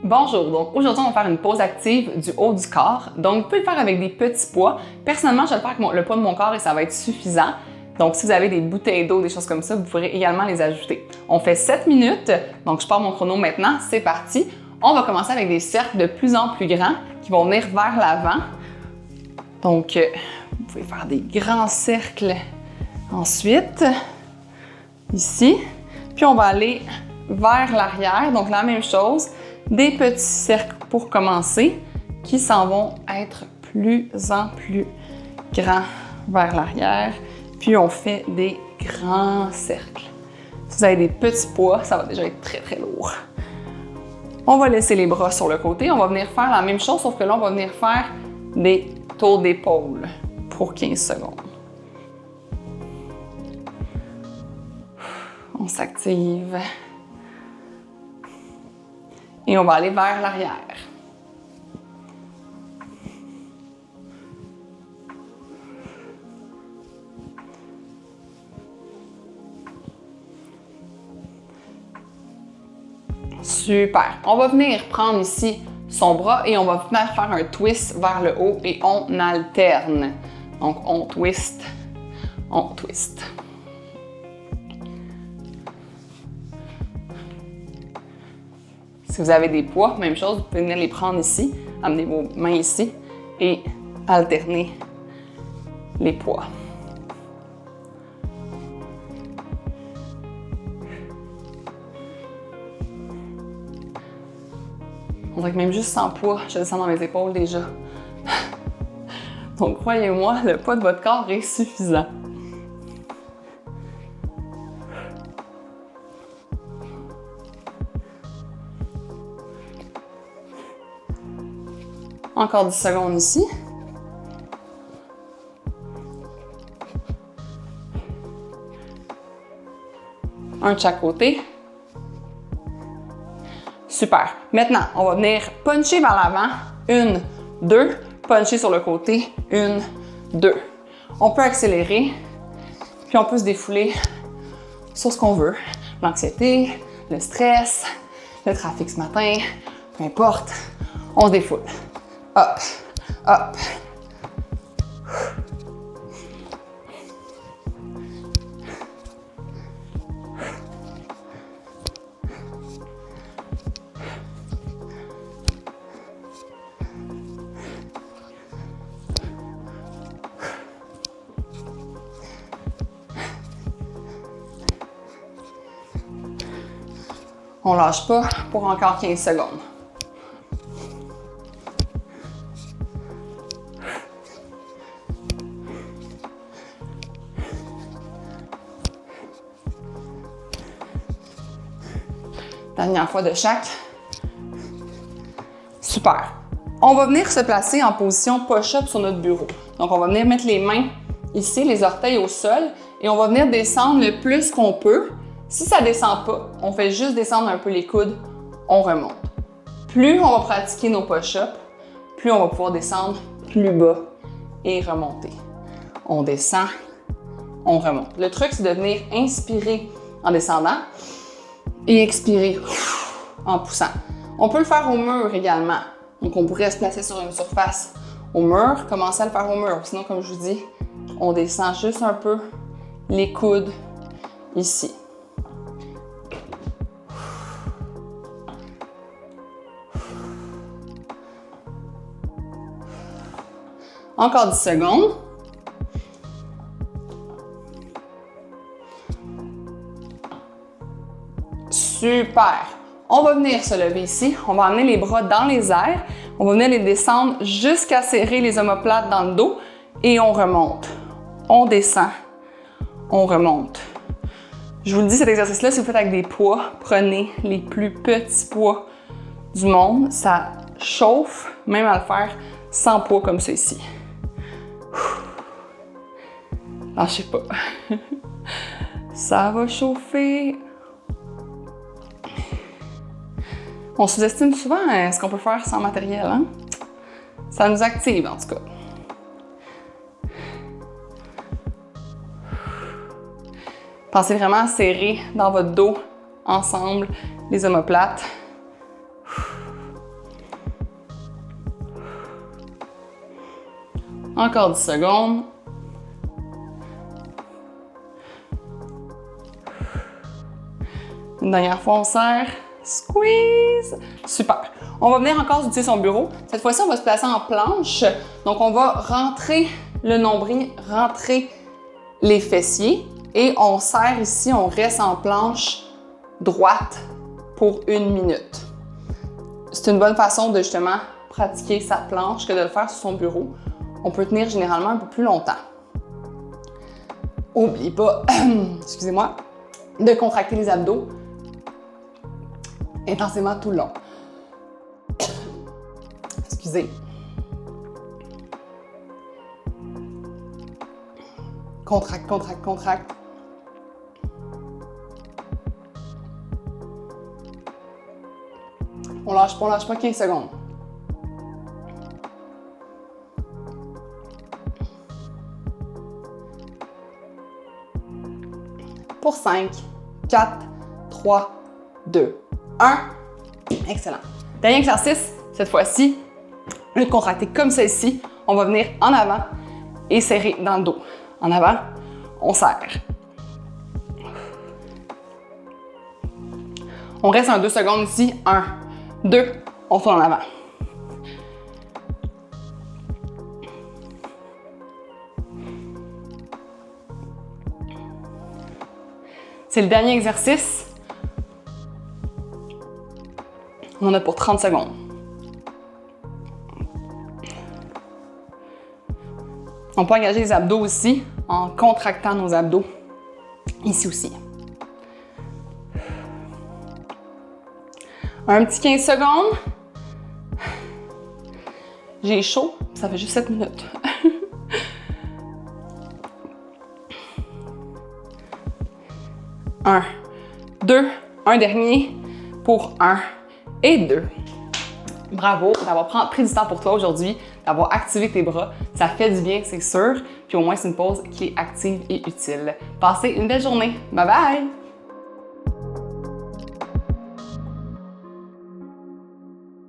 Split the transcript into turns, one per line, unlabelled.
Bonjour, donc aujourd'hui on va faire une pause active du haut du corps. Donc vous pouvez le faire avec des petits poids. Personnellement, je vais le faire avec le poids de mon corps et ça va être suffisant. Donc si vous avez des bouteilles d'eau, des choses comme ça, vous pourrez également les ajouter. On fait 7 minutes, donc je pars mon chrono maintenant, c'est parti. On va commencer avec des cercles de plus en plus grands qui vont venir vers l'avant. Donc vous pouvez faire des grands cercles ensuite, ici. Puis on va aller vers l'arrière, donc la même chose. Des petits cercles pour commencer qui s'en vont être plus en plus grands vers l'arrière. Puis on fait des grands cercles. Si vous avez des petits poids, ça va déjà être très très lourd. On va laisser les bras sur le côté. On va venir faire la même chose, sauf que là, on va venir faire des tours d'épaule pour 15 secondes. On s'active. Et on va aller vers l'arrière. Super. On va venir prendre ici son bras et on va venir faire un twist vers le haut et on alterne. Donc, on twist, on twist. Si vous avez des poids, même chose, vous pouvez venir les prendre ici, amener vos mains ici et alterner les poids. On dirait que même juste sans poids, je descends dans mes épaules déjà. Donc croyez-moi, le poids de votre corps est suffisant. Encore 10 secondes ici. Un de chaque côté. Super. Maintenant, on va venir puncher vers l'avant. 1, 2. Puncher sur le côté. 1, 2. On peut accélérer. Puis on peut se défouler sur ce qu'on veut. L'anxiété, le stress, le trafic ce matin, peu importe. On se défoule. Hop, hop. On lâche pas pour encore 15 secondes. Dernière fois de chaque. Super. On va venir se placer en position push-up sur notre bureau. Donc, on va venir mettre les mains ici, les orteils au sol, et on va venir descendre le plus qu'on peut. Si ça ne descend pas, on fait juste descendre un peu les coudes, on remonte. Plus on va pratiquer nos push-ups, plus on va pouvoir descendre plus bas et remonter. On descend, on remonte. Le truc, c'est de venir inspirer en descendant et expirer en poussant. On peut le faire au mur également. Donc, on pourrait se placer sur une surface au mur, commencer à le faire au mur. Sinon, comme je vous dis, on descend juste un peu les coudes ici. Encore 10 secondes. Super! On va venir se lever ici. On va amener les bras dans les airs. On va venir les descendre jusqu'à serrer les omoplates dans le dos. Et on remonte. On descend. On remonte. Je vous le dis, cet exercice-là, si vous faites avec des poids, prenez les plus petits poids du monde. Ça chauffe, même à le faire sans poids comme ceci. Lâchez pas. Ça va chauffer. On sous-estime souvent ce qu'on peut faire sans matériel, hein? Ça nous active en tout cas. Pensez vraiment à serrer dans votre dos ensemble les omoplates. Encore 10 secondes. Une dernière fois, on serre. Squeeze! Super. On va venir encore utiliser son bureau. Cette fois-ci, on va se placer en planche. Donc, on va rentrer le nombril, rentrer les fessiers et on serre ici, on reste en planche droite pour 1 minute. C'est une bonne façon de justement pratiquer sa planche que de le faire sur son bureau. On peut tenir généralement un peu plus longtemps. N'oubliez pas, excusez-moi, de contracter les abdos intensément tout le long. Excusez. Contracte, contracte, contracte. On lâche pas 15 secondes. Pour 5, 4, 3, 2, 1. Excellent. Dernier exercice, cette fois-ci, au lieu de contracter comme ceci, on va venir en avant et serrer dans le dos. En avant, on serre. On reste en 2 secondes ici. 1, 2, on tourne en avant. C'est le dernier exercice. On en a pour 30 secondes. On peut engager les abdos aussi en contractant nos abdos. Ici aussi. Un petit 15 secondes. J'ai chaud, ça fait juste 7 minutes. 1, 2, un dernier pour 1 et 2. Bravo d'avoir pris du temps pour toi aujourd'hui, d'avoir activé tes bras. Ça fait du bien, c'est sûr. Puis au moins, c'est une pause qui est active et utile. Passez une belle journée. Bye bye!